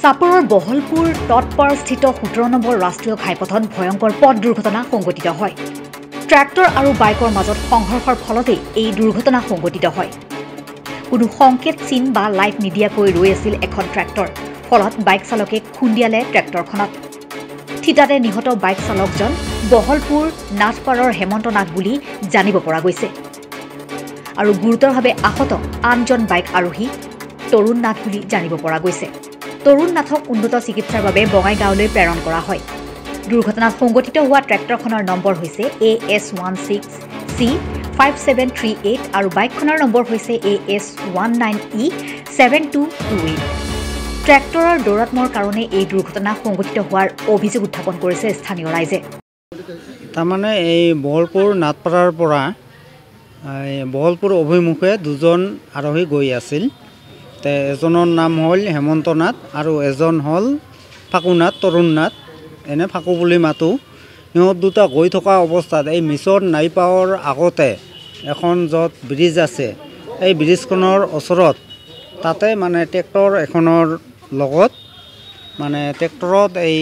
চাপৰৰ Bahalpur তৎপাৰস্থিত 17 number ৰাষ্ট্ৰীয় ঘাইপথত ভয়ংকৰ পথ দুৰ্ঘটনা সংঘটিত হয়। ট্ৰেক্টৰ আৰু বাইকৰ মাজত সংঘৰ্ষৰ ফলতেই এই দুৰ্ঘটনা সংঘটিত হয়। কোনো সংকেত চিন বা লাইট নিদিয়াকৈ ৰৈ আছিল এখন ট্ৰেক্টৰ। ফলত বাইক চালকে খুন্দিয়ালে ট্ৰেক্টৰখনত। থিতাতে নিহত বাইক চালকজন বহলপুৰ নাথপাৰৰ হেমন্ত নাথ বুলি জানিব পৰা গৈছে। আৰু গুৰুতৰভাৱে আহত আনজন বাইক আৰোহী তৰুণ নাথ বুলি জানিব পৰা গৈছে। তৰুণ নাথক উন্নত চিকিৎসাৰ বাবে বঙাইগাঁৱলৈ প্ৰেৰণ কৰা হয়। দুৰ্ঘটনাত সংঘটিত হোৱা ট্ৰেক্টৰখনৰ নম্বৰ হৈছে AS16C5738 আৰু বাইকখনৰ নম্বৰ হৈছে AS19E7228। ট্ৰেক্টৰৰ দৌৰাত্মৰ কাৰণে এই দুৰ্ঘটনা সংঘটিত হোৱাৰ অভিযোগ উত্থাপন কৰিছে স্থানীয় ৰাইজে। তাৰমানে এই বহলপুৰ নাথপাৰাৰ পৰা বহলপুৰ অভিমুখে দুজন আৰোহী গৈ আছিল। এজনৰ নাম হ'ল হেমন্ত নাথ আৰু এজন হ'ল ফাকু নাথ, তৰুণ নাথ, এনে ফাকু বুলি মাতো। সিহঁত দুটা গৈ থকা অৱস্থাত এই মিছন নাইপাৱৰ আগতে এখন য'ত ব্ৰিজ আছে, এই ব্ৰিজখনৰ ওচৰত তাতে মানে ট্ৰেক্টৰ এখনৰ লগত মানে ট্ৰেক্টৰত এই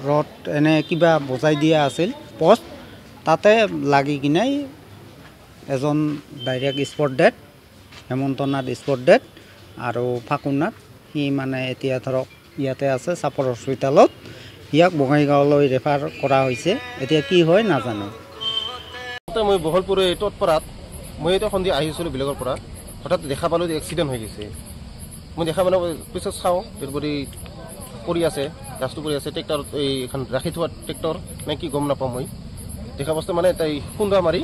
ৰড এনে কিবা বজাই দিয়া আছিল পষ্ট, তাতে লাগি কিনে এজন direct spot dead, Hemanta Nath spot dead আৰু ফাকু নাথ সি মানে এতিয়া ধৰক ইয়াতে আছে চাপৰ হস্পিটেলত। ইয়াক বঙাইগাঁৱলৈ ৰেফাৰ কৰা হৈছে। এতিয়া কি হয় নাজানো। মই বহলপুৰ তৎপাৰাত মই এতিয়া সন্ধিয়া আহিছিলোঁ বেলেগৰ পৰা, হঠাৎ দেখা পালোঁ যে এক্সিডেণ্ট হৈ গৈছে। মই দেখা মানে পিছত চাওঁ এরপরে পড়ি আছে, গাছটো পড়ি আছে, ট্ৰেক্টৰ এইখন ৰাখি থোৱা ট্ৰেক্টৰ নে কি গম নাপাওঁ। মই দেখা পাছত মানে তাই খুন্দা মাৰি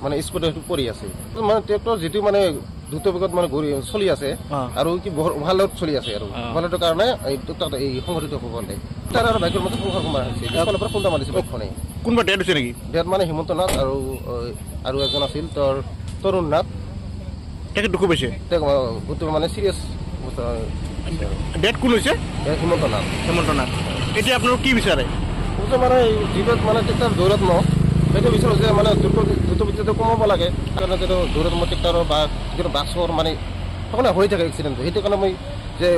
মানে স্কুটাৰ পৰি আছে। মানে ট্ৰেক্টৰ যিটো মানে দ্ৰুত বেগত মানে চলি আছে আৰু কি ওভাৰলোড চলি আছে আৰু ওভাৰলোডৰ কাৰণে এই সংঘটিত হ'ব পাৰে। তাৰ আৰু বাইকৰ মাজত সংঘৰ্ষ মাৰা হৈছে, পিছফালৰ পৰা খুন্দা মাৰিছে বাইকখনে। কোনোবা ডেড হৈছে নেকি? ডেড মানে হেমন্ত নাথ আৰু এজন আছিল তৰুণ নাথ। তেখেত দুখ পাইছে, মানে চিৰিয়াছ ডেড কোন হৈছে? হেমন্ত নাথ। হেমন্ত নাথ। এতিয়া আপোনালোক কি বিচাৰে? মানে যিটো মানে ট্ৰেক্টৰ দৌৰত ন সেইটো বিচাৰোঁ যে মানে দ্ৰুত গতিটো কমাব লাগে। কাৰণ যিটো দৌৰত মই ট্ৰেক্টৰৰ বা যিটো বাছৰ মানে সকলো হৈ থাকে এক্সিডেণ্টটো, সেইটো কাৰণে মই যে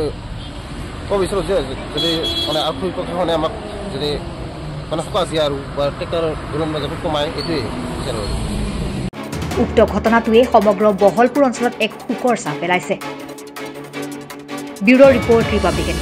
ক'ব বিচাৰোঁ যে যদি মানে আৰক্ষী প্ৰশাসনে আমাক যদি মানে সকাহ দিয়ে আৰু বা ট্ৰেক্টৰৰ দৌৰত মাজত কমায়, এইটোৱে বিচাৰোঁ। উক্ত ঘটনাটোৱে সমগ্ৰ বহলপুৰ অঞ্চলত এক শোকৰ ছাপ পেলাইছে। Bureau' report Republican.